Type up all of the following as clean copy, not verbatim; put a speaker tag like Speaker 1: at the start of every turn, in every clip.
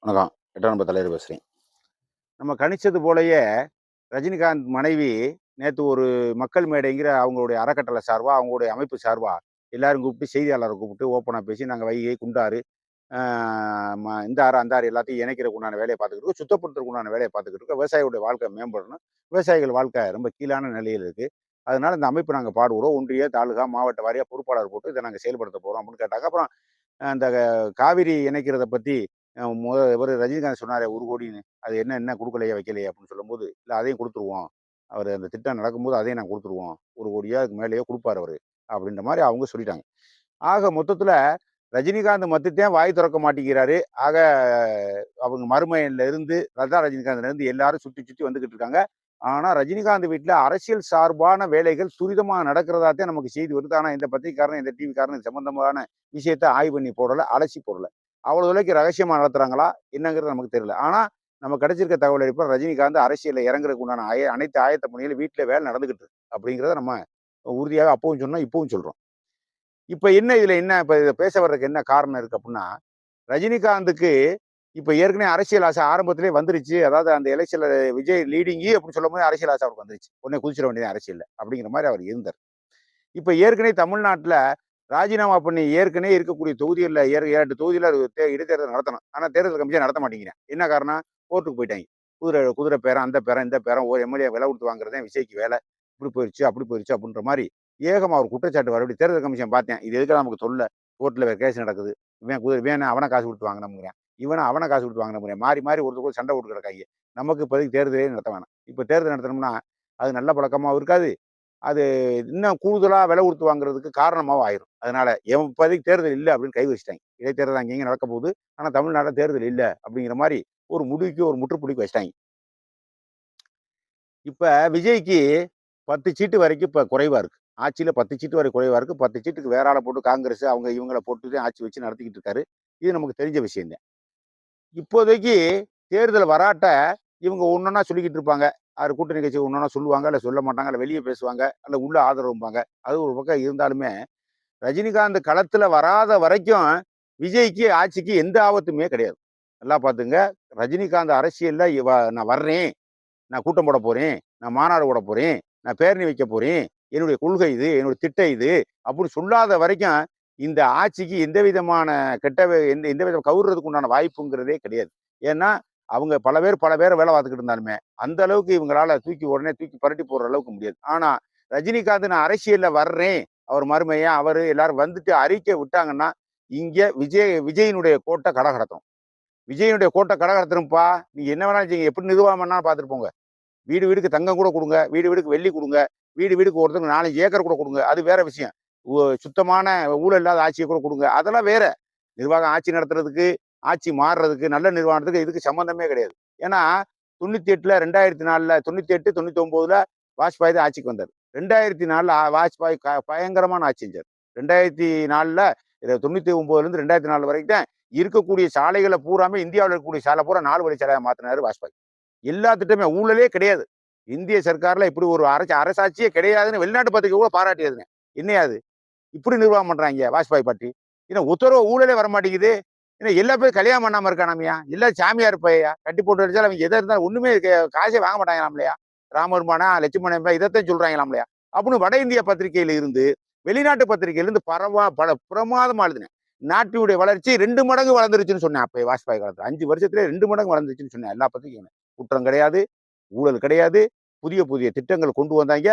Speaker 1: வணக்கம். 8ஆம் நம்பர் தலைவர் பேசுறேன். நம்ம கணிச்சது போலயே, ரஜினிகாந்த் மனைவி நேத்து ஒரு மக்கள் மேடைங்கிற அவங்களுடைய அறக்கட்டளை சார்பா, அவங்களுடைய அமைப்பு சார்பா, எல்லாரும் கூப்பிட்டு செய்தியாளர கூப்பிட்டு ஓப்பனா பேசி, நாங்க வைகை, குண்டாறு, ஆ இந்த ஆறு, அந்த ஆறு எல்லாத்தையும் இணைக்கிறதுக்கு உண்டான வேலைய பார்த்துக்கிட்டு இருக்கோம். சுத்தப்படுத்துறதுக்கு உண்டான வேலைய பார்த்துக்கிட்டு இருக்கோம். விவசாயிகளுடைய வாழ்க்கை மேம்படணும். விவசாயிகள் வாழ்க்கை ரொம்ப கீழான நிலையில இருக்கு. அதனால இந்த அமைப்பு நாங்க பாடுகிறோம். ஒன்றிய, தாலுகா, மாவட்ட வாரியா பொறுப்பாளர் போட்டு இத நாங்க செயல்படுத்த போறோம் அப்படின்னு கேட்டாங்க. அப்புறம் அந்த காவிரி இணைக்கிறத பத்தி இவரு ரஜினிகாந்த் சொன்னாரே 1,00,00,000ன்னு. அது என்ன குடுக்கலையா, வைக்கலையா அப்படின்னு சொல்லும்போது, "இல்ல அதையும் குடுத்துருவோம். அவரு அந்த திட்டம் நடக்கும்போது அதையும் நான் குடுத்துருவோம். 1,00,00,000 அதுக்கு மேலேயோ குடுப்பாரு அவரு." அப்படின்ற மாரி அவங்க சொல்லிட்டாங்க. ஆக மொத்தத்துல ரஜினிகாந்த் மட்டும் வாய் தொறக்க மாட்டேங்கிறாரு. ஆக அவங்க மருமகன்ல இருந்து, லதா ரஜினிகாந்த்ல இருந்து எல்லாரும் சுத்தி சுத்தி வந்துகிட்டு இருக்காங்க. ஆனா ரஜினிகாந்த் வீட்ல அரசியல் சார்பான வேலைகள் துரிதமா நடக்கிறதாத்தான் நமக்கு செய்தி வருது. ஆனா இந்த பத்திரிக்கைக்காரன், இந்த டிவிக்காரன் இது சம்பந்தமான விஷயத்த ஆய்வு பண்ணி போடல, அலசி போடல. அவ்வளவு தொலைக்கு ரகசியமா நடத்துறாங்களா? என்னங்கிறது நமக்கு தெரியல. ஆனா நம்ம கிடைச்சிருக்க தகவல் அடிப்படையில ரஜினிகாந்த் அரசியல்ல இறங்குறதுக்கு உண்டான அனைத்து ஆயத்த பணிகளும் வீட்ல வேலை நடந்துகிட்டு இருக்கு. அப்படிங்கிறத நம்ம உறுதியாக அப்பவும் சொன்னோம், இப்பவும் சொல்றோம். இப்ப இப்ப இத பேச வர்றதுக்கு என்ன காரணம் இருக்கு அப்டின்னா, ரஜினிகாந்துக்கு இப்ப ஏற்கனவே அரசியல் ஆசை ஆரம்பத்திலேயே வந்துருச்சு. அதாவது அந்த எலக்ஷன்ல விஜய் லீடிங்கி அப்படின்னு சொல்லும்போது அரசியல் ஆசை அவருக்கு வந்துருச்சு. உடனே குதிச்சிட வேண்டியது அரசியல்ல. அப்படிங்கிற மாரி அவர் இருந்தார். இப்ப ஏற்கனவே தமிழ்நாட்டுல ராஜினாமா பண்ணி ஏற்கனவே இருக்கக்கூடிய தொகுதிகள்ல 2 தொகுதியில இடைத்தேர்தல் நடத்தணும். ஆனா தேர்தல் கமிஷன் நடத்த மாட்டேங்கிறான். என்ன காரணம்? கோர்ட்டுக்கு போயிட்டாங்க. குதிரை குதிரை பேரம், அந்த பேரம், இந்த பேரம், ஒரு எம்எல்ஏ விலை குடுத்து வாங்குறது தான் விஜய்க்கு வேலை. இப்படி போயிருச்சு, அப்படி போயிருச்சு அப்படின்ற மாரி ஏகமா ஒரு குற்றச்சாட்டு மறுபடியும் தேர்தல் கமிஷன் பார்த்தேன். இது எதுக்குடா நமக்கு தொல்ல? கோர்ட்ல வேற கேஸ் நடக்குது. இவன் அவன காசு குடுத்து வாங்கினோம்ங்கிறான். அவன காசு குடுத்து வாங்கினோம்ங்கிறான். மாறி மாறி ஒருத்தருக்கு சண்டை போட்டு கிடக்காய்ங்க. நமக்கு இப்போதைக்கு தேர்தலே நடத்த வேணாம். இப்ப தேர்தல் நடத்தணும்னா, அது நல்ல பழக்கமாவும் இருக்காது. அது இன்னும் கூடுதலா விலை குடுத்து வாங்குறதுக்கு காரணமாவும் ஆயிரும். அதனால இப்போதைக்கு தேர்தல் இல்ல அப்படின்னு கை வச்சுட்டாங்க. இடைத்தேர்தல் அங்கங்க நடக்க போகுது. ஆனா தமிழ்நாடுல தேர்தல் இல்ல அப்படிங்கிற மாரி ஒரு முடிவுக்கு ஒரு முற்றுப்புள்ளிக்கு வச்சுட்டாங்க. இப்ப விஜய்க்கு 10 சீட்டு வரைக்கும் இப்ப குறைவா இருக்கு. ஆட்சியில 10 சீட்டு வரை குறைவா இருக்கு. 10 சீட்டுக்கு வேற ஆள போட்டு காங்கிரஸ் அவங்க இவங்கள போட்டு தான் ஆட்சி வச்சு நடத்திக்கிட்டு இருக்காரு. இது நமக்கு தெரிஞ்ச விஷயம் தான். இப்போதைக்கு தேர்தல் வராட்ட இவங்க ஒன்னொன்னா சொல்லிக்கிட்டு இருப்பாங்க. கூட்டணி கட்சி ஒன்னொன்னா சொல்லுவாங்க, இல்ல சொல்ல மாட்டாங்க, இல்ல வெளிய பேசுவாங்க, இல்ல உள்ள ஆதரவும்பாங்க. அது ஒரு பக்கம் இருந்தாலுமே, ரஜினிகாந்த் களத்துல வராத வரைக்கும் விஜய்க்கு ஆட்சிக்கு எந்த ஆபத்துமே கிடையாது. நல்லா பாத்துங்க. ரஜினிகாந்த் அரசியல்ல நான் வர்றேன். நான் கூட்டம் போட போறேன். நான் மாநாடு போட போறேன். நான் பேரணி வைக்க போறேன். என்னுடைய கொள்கை இது. என்னுடைய திட்டம் இது. அப்படின்னு சொல்லாத வரைக்கும், இந்த ஆட்சிக்கு எந்த விதமான எந்த விதம் கவுர்றதுக்கு உண்டான வாய்ப்புங்கிறதே கிடையாது. ஏன்னா, அவங்க பல பேர வேலை பார்த்துக்கிட்டு இருந்தாலுமே, அந்த அளவுக்கு இவங்களால உடனே தூக்கி புரட்டி போடுற அளவுக்கு முடியாது. ஆனா, ரஜினிகாந்த் நான் அரசியல்ல வர்றேன். அவர் மருமகன், அவரு எல்லாரும் வந்துட்டு அறிக்கை விட்டாங்கன்னா, இங்க விஜயினுடைய கோட்ட கடகடத்தும். விஜயினுடைய கோட்ட கடகடத்தணும்ப்பா. நீங்க என்ன வேணாலும் செய்யுங்க. எப்படி நிர்வாகம் பண்ணாலும் பார்த்துட்டு போங்க. வீடு வீடுக்கு தங்கம் கூட குடுங்க. வீடு வீடுக்கு வெள்ளி குடுங்க. வீடு வீடுக்கு ஒருத்தருக்கு 4, 5 ஏக்கர் கூட குடுங்க. அது வேற விஷயம். சுத்தமான ஊழல் இல்லாத ஆட்சிய கூட குடுங்க. அதெல்லாம் வேற. நிர்வாகம் ஆட்சி நடத்துறதுக்கு, ஆட்சி மாறுறதுக்கு, நல்ல நிர்வாகத்துக்கு இதுக்கு சம்மந்தமே கிடையாது. ஏன்னா 98ல 2004ல 98, 99ல வாஜ்பாய் தான் ஆட்சிக்கு வந்தாரு. 2004ல வாஜ்பாய் பயங்கரமான ஆட்சி செஞ்சாரு. 2004ல 99லேருந்து 2004 வரைக்கும் தான் இருக்கக்கூடிய சாலைகள பூராமே இந்தியாவுல இருக்கக்கூடிய சாலை பூரா 4 வழிச்சாலையா மாத்துனாரு வாஜ்பாய். எல்லா திட்டமே ஊழலே கிடையாது. இந்திய சர்க்கார்ல இப்படி ஒரு அரசாட்சியே கிடையாதுன்னு வெளிநாட்டு பத்திரிகை கூட பாராட்டியதுங்க. என்னையா அது? இப்படி நிர்வாகம் பண்றாங்க வாஜ்பாய் பார்ட்டி. ஏன்னா உத்தரவு ஊழலே வர மாட்டேங்குது. ஏன்னா எல்லா பேரும் கல்யாணம் பண்ணாம இருக்கானாமியா? எல்லாம் சாமியார் பையா. கட்டி போட்டு அடிச்சாலும் அவங்க எதா இருந்தாலும் ஒண்ணுமே காசே வாங்க மாட்டாங்களாம்லையா? ராமருமானா, லட்சுமணன் இதத்தான் சொல்றாங்களாம்லையா? அப்படின்னு வட இந்திய பத்திரிகையில இருந்து, வெளிநாட்டு பத்திரிகையில இருந்து பல பிரமாதமா எழுதினேன். நாட்டினுடைய வளர்ச்சி 2 மடங்கு வளர்ந்துருச்சுன்னு சொன்னேன். அப்ப வாஜ்பாய் காலத்துல 5 வருஷத்துல 2 மடங்கு வளர்ந்துருச்சுன்னு சொன்னேன். எல்லா பத்திரிகையும். குற்றம் கிடையாது, ஊழல் கிடையாது. புதிய புதிய திட்டங்கள் கொண்டு வந்தாங்க.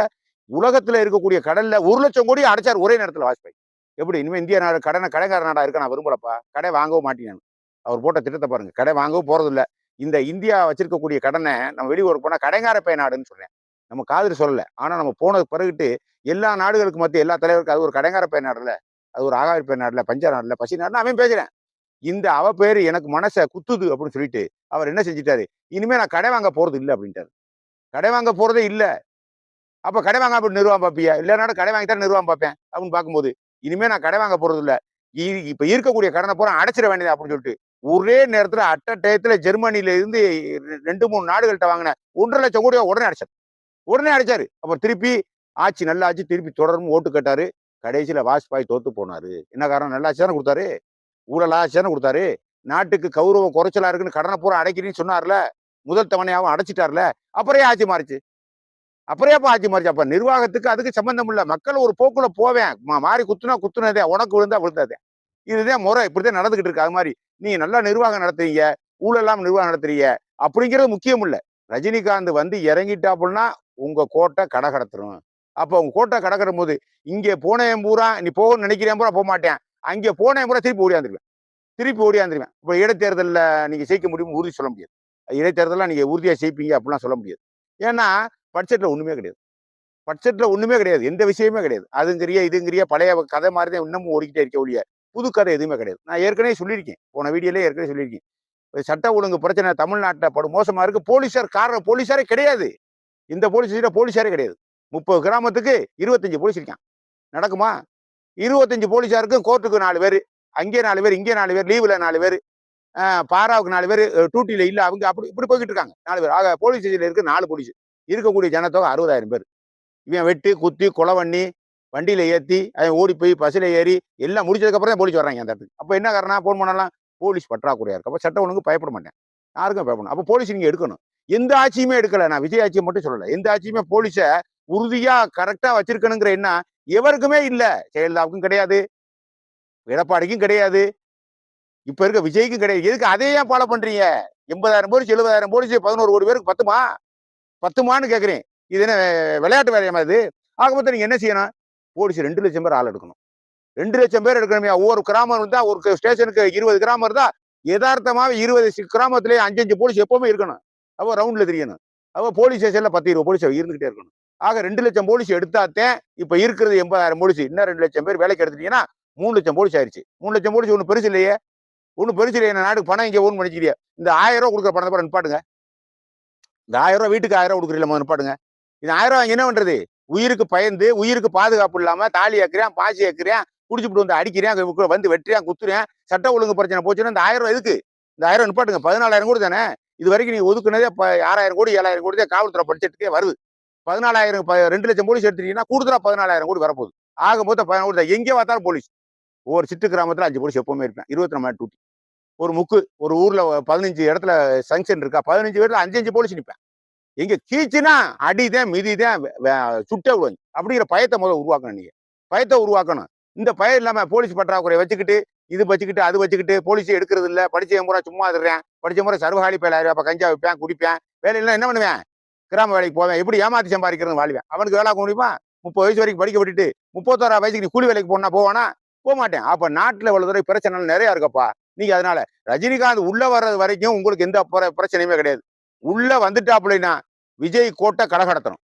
Speaker 1: உலகத்துல இருக்கக்கூடிய கடல்ல 1,00,000 கோடி அடைச்சார் ஒரே நேரத்துல வாஜ்பாய். எப்படி இனிமே இந்திய நாடு கடைக்கார நாடா இருக்க நான் விரும்பலப்பா. கடை வாங்கவும் மாட்டேன். அவர் போட்ட திட்டத்தை பாருங்க. கடை வாங்கவும் போறது இல்ல. இந்த இந்தியா வச்சிருக்கக்கூடிய கடனை நம்ம வெளியூர் போனா கடைக்கார பை நாடுன்னு சொல்றேன். நம்ம காதுல சொல்லல. ஆனா நம்ம போனது பிறகுட்டு எல்லா நாடுகளுக்கு மத்திய எல்லா தலைவருக்கும் அது ஒரு கடைக்கார பை நாடுல, அது ஒரு ஆகாய பை நாடுல, பஞ்ச நாடுல, பசி நாடுல அவன் பேசுறேன். இந்த அவ பேரு எனக்கு மனச குத்துது அப்படின்னு சொல்லிட்டு அவர் என்ன செஞ்சிட்டாரு? இனிமே நான் கடை வாங்க போறது இல்ல அப்படின்ட்டாரு. கடை வாங்க போறதே இல்ல. அப்ப கடை வாங்க அப்படி நிர்வாகம் பார்ப்பியா? இல்லனாலும் கடை வாங்கி தான் நிர்வாகம் பார்ப்பேன். அப்படின்னு பார்க்கும்போது, இனிமே நான் கடை வாங்க போறது இல்ல. இப்ப இருக்கக்கூடிய கடனை பூரா அடைச்சிட வேண்டியது அப்படின்னு சொல்லிட்டு, ஒரே நேரத்துல டயத்துல ஜெர்மனில இருந்து 2, 3 நாடுகள்ட்ட வாங்கின 1,50,000 கோடிய உடனே அடைச்சாரு. உடனே அடைச்சாரு. அப்புறம் திருப்பி ஆட்சி நல்ல ஆட்சி திருப்பி தொடரும் ஓட்டு கேட்டாரு. கடைசியில வாஜ்பாய் தோத்து போனாரு. என்ன காரணம்? நல்ல ஆட்சி தானே குடுத்தாரு. ஊழல் ஆட்சி தானே குடுத்தாரு. நாட்டுக்கு கௌரவ குறைச்சலா இருக்குன்னு கடனை பூரா அடைக்கிறேன்னு சொன்னார்ல, முதல் தவணையாவும் அடைச்சிட்டார்ல. அப்புறம் ஏன் ஆட்சி மாறுச்சு? அப்புறம் ஏப்பா ஆட்சி மாறுச்சு? அப்ப நிர்வாகத்துக்கு அதுக்கு சம்பந்தம் இல்ல. மக்கள் ஒரு போக்குல போவேன். மாறி குத்துனா குத்துனதே, உனக்கு விழுந்தா விழுந்ததே. இதுதான் முறை. இப்படித்தான் நடந்துகிட்டு இருக்கு. அது மாரி நீங்க நல்லா நிர்வாகம் நடத்துறீங்க, ஊழல் இல்லாம நிர்வாகம் நடத்துறீங்க அப்படிங்கிறது முக்கியம் இல்ல. ரஜினிகாந்த் வந்து இறங்கிட்டாப்புன்னா உங்க கோட்டை கட கடத்துரும். அப்ப உங்க கோட்டை கடக்கடும் போது, இங்க போனவன் பூரா நீ போகணும்னு நினைக்கிறேன் பூரா போமாட்டேன். அங்க போனவன் பூரா திருப்பி ஓடியாந்துருவேன். திருப்பி ஓடியாந்துருவேன். இப்ப இடைத்தேர்தல்ல நீங்க ஜெயிக்க முடியும்னு உறுதி சொல்ல முடியாது. இடைத்தேர்தல்ல நீங்க உறுதியா ஜெயிப்பீங்க அப்படிலாம் சொல்ல முடியாது. ஏன்னா, பட்ஜெட்ல ஒண்ணுமே கிடையாது. பட்ஜெட்ல ஒண்ணுமே கிடையாது. எந்த விஷயமே கிடையாது. அதுங்கிறிய, இதுங்கிறிய பழைய கதை மாரி தான் இன்னமும் ஓடிக்கிட்டே இருக்க ஒழிய, புது கதை எதுவுமே கிடையாது. நான் ஏற்கனவே சொல்லியிருக்கேன். போன வீடியோலயே ஏற்கனவே சொல்லியிருக்கேன். சட்ட ஒழுங்கு பிரச்சனை தமிழ்நாட்டுல படு மோசமா இருக்கு. போலீஸாரே கிடையாது. இந்த போலீஸாரே கிடையாது. 30 கிராமத்துக்கு 25 போலீஸ் இருக்கான். நடக்குமா? 25 போலீஸாருக்கு கோர்ட்டுக்கு 4 பேரு. அங்கே 4 பேர், இங்கே 4 பேர், லீவுல 4 பேரு. பாராவுக்கு 4 பேரு, டியூட்டில இல்ல. அவங்க அப்படி இப்படி போய்க்கிட்டு இருக்காங்க. 4 பேர். ஆக போலீஸ் ஸ்டேஷன்ல இருக்கு 4 போலீஸ். இருக்கக்கூடிய ஜனத்தொகை 60,000 பேர். இவன் வெட்டி, குத்தி, கொலை பண்ணி, வண்டியில ஏத்தி, அவன் ஓடி போய் பஸ்ல ஏறி எல்லாம் முடிச்சதுக்கு அப்புறம் தான் போலீஸ் வர்றாங்க அந்த இடத்துக்கு. அப்ப என்ன காரணம்? போன் பண்ணலாம். போலீஸ் பற்றாக்குறையா இருக்கு. அப்ப சட்டம் ஒழுங்கு பயப்பட மாட்டேன். யாருக்கும் பயப்படணும். அப்ப போலீஸ் நீங்க எடுக்கணும். எந்த ஆட்சியுமே எடுக்கல. நான் விஜய் ஆட்சியை மட்டும் சொல்லல. எந்த ஆட்சியுமே போலீஸ உறுதியா கரெக்டா வச்சிருக்கணுங்கிற எண்ணம் எவருக்குமே இல்ல. ஜெயலலிதாவுக்கும் கிடையாது, எடப்பாடிக்கும் கிடையாது, இப்ப இருக்க விஜய்க்கும் கிடையாது. எதுக்கு அதே ஏன் ஃபாலோ பண்றீங்க? 80,000 போலீஸ், 70,000 போலீஸ், 11 கோடி பேருக்கு பத்துமா? பத்துமான்னு கேக்குறேன். இது என்ன விளையாட்டு வேலையாமா இது? ஆக மொத்தம் நீங்க என்ன செய்யணும்? போலீஸ் 2 லட்சம் பேர் ஆள் எடுக்கணும். 2 லட்சம் பேர் எடுக்கணுமே. ஒவ்வொரு கிராமம் இருந்தா, ஒரு ஸ்டேஷனுக்கு 20 கிராமம் இருந்தா, யதார்த்தமாவே 20 கிராமத்திலேயே 5 போலீஸ் எப்பவுமே இருக்கணும். அப்ப ரவுண்ட்ல தெரியணும். அப்ப போலீஸ் ஸ்டேஷன்ல 10, 20 போலீஸ் இருந்துகிட்டே இருக்கணும். ஆக 2 லட்சம் போலீஸ் எடுத்தாத்தேன் இப்ப இருக்கிறது 80,000 போலீஸ். இன்னும் 2 லட்சம் பேர் வேலைக்கு எடுத்துட்டீங்கன்னா 3 லட்சம் போலீஸ் ஆயிருச்சு. 3 லட்சம் போலீஸ் ஒன்றும் பெருசு இல்லையே. ஒன்றும் பெருசு இல்லையே. நாட்டுக்கு பணம் இங்க ஓன் பண்ணிக்கிறீங்க. இந்த 1000 ரூபாய் கொடுக்குற பணத்தை நிப்பாட்டுங்க. இந்த 1000 ரூபாய் வீட்டுக்கு 1000 ரூபாய் கொடுக்குறீங்களா நிப்பாட்டுங்க. இந்த 1000 ரூபாய் என்ன பண்றது? உயிருக்கு பயந்து, உயிருக்கு பாதுகாப்பு இல்லாம தாலி ஏக்குறேன், பாசி ஏக்குறேன், குடிச்சுட்டு வந்து அடிக்கிறேன், வந்து வெட்டுறேன், குத்துறேன், சட்ட ஒழுங்கு பிரச்சனை போச்சுன்னா இந்த 1000 ரூபாய் எதுக்கு? இந்த 1000 நிப்பாட்டுங்க. 14,000 கோடி தானே. இது வரைக்கும் நீங்க ஒதுக்குனதே 6,000 கோடி, 7,000 கோடி தான் காவல்துறை பட்ஜெட்டுக்கே வருது. 14,000 2 லட்சம் போலீஸ் எடுத்துட்டீங்கன்னா கூடுதலா 14,000 கோடி வரப்போகுது. ஆக மொத்தம் 14 கோடி. எங்கே பார்த்தாலும் போலீஸ். ஒவ்வொரு சிட்டு கிராமத்துல 5 போலீஸ் எப்பவுமே இருப்பேன். 24 மணி டியூட்டி. ஒரு முக்கு ஒரு ஊர்ல 15 இடத்துல சங்ஷன் இருக்கா, 15 இடத்துல 5 போலீஸ் நிப்பேன். எங்க கீச்சுனா அடிதான், மிதிதான், சுட்டே விடுவாங்க. அப்படிங்கிற பயத்தை முதல்ல உருவாக்கணும். நீங்க பயத்தை உருவாக்கணும். இந்த பயம் இல்லாம போலீஸ் பற்றாக்குறை வச்சுக்கிட்டு, இது வச்சுக்கிட்டு, அது வச்சுக்கிட்டு, போலீஸ் எடுக்கிறது இல்ல, படிச்ச முறை சும்மா இருக்கிறேன், படிச்ச முறை சர்வகாலி பேலாயிரம், அப்ப கஞ்சா வைப்பேன், குடிப்பேன், வேலையெல்லாம் என்ன பண்ணுவேன்? கிராம வேலைக்கு போவேன். எப்படி ஏமாத்தி சம்பாதிக்கிறது வாழ்வேன். அவனுக்கு வேலை முடியுமா? 30 வயசு வரைக்கும் படிக்க விட்டுட்டு 31 வயசுக்கு நீ கூலி வேலைக்கு போனா போவானா? போக மாட்டேன். அப்ப நாட்டுல இவ்வளவு தூரம் பிரச்சனை நிறைய இருக்கப்பா. நீங்க அதனால ரஜினிகாந்த் உள்ள வர்றது வரைக்கும் உங்களுக்கு எந்த பிரச்சனையுமே கிடையாது. உள்ள வந்துட்டாப்புலனா விஜய் கோட்டை கடகடத்தணும்.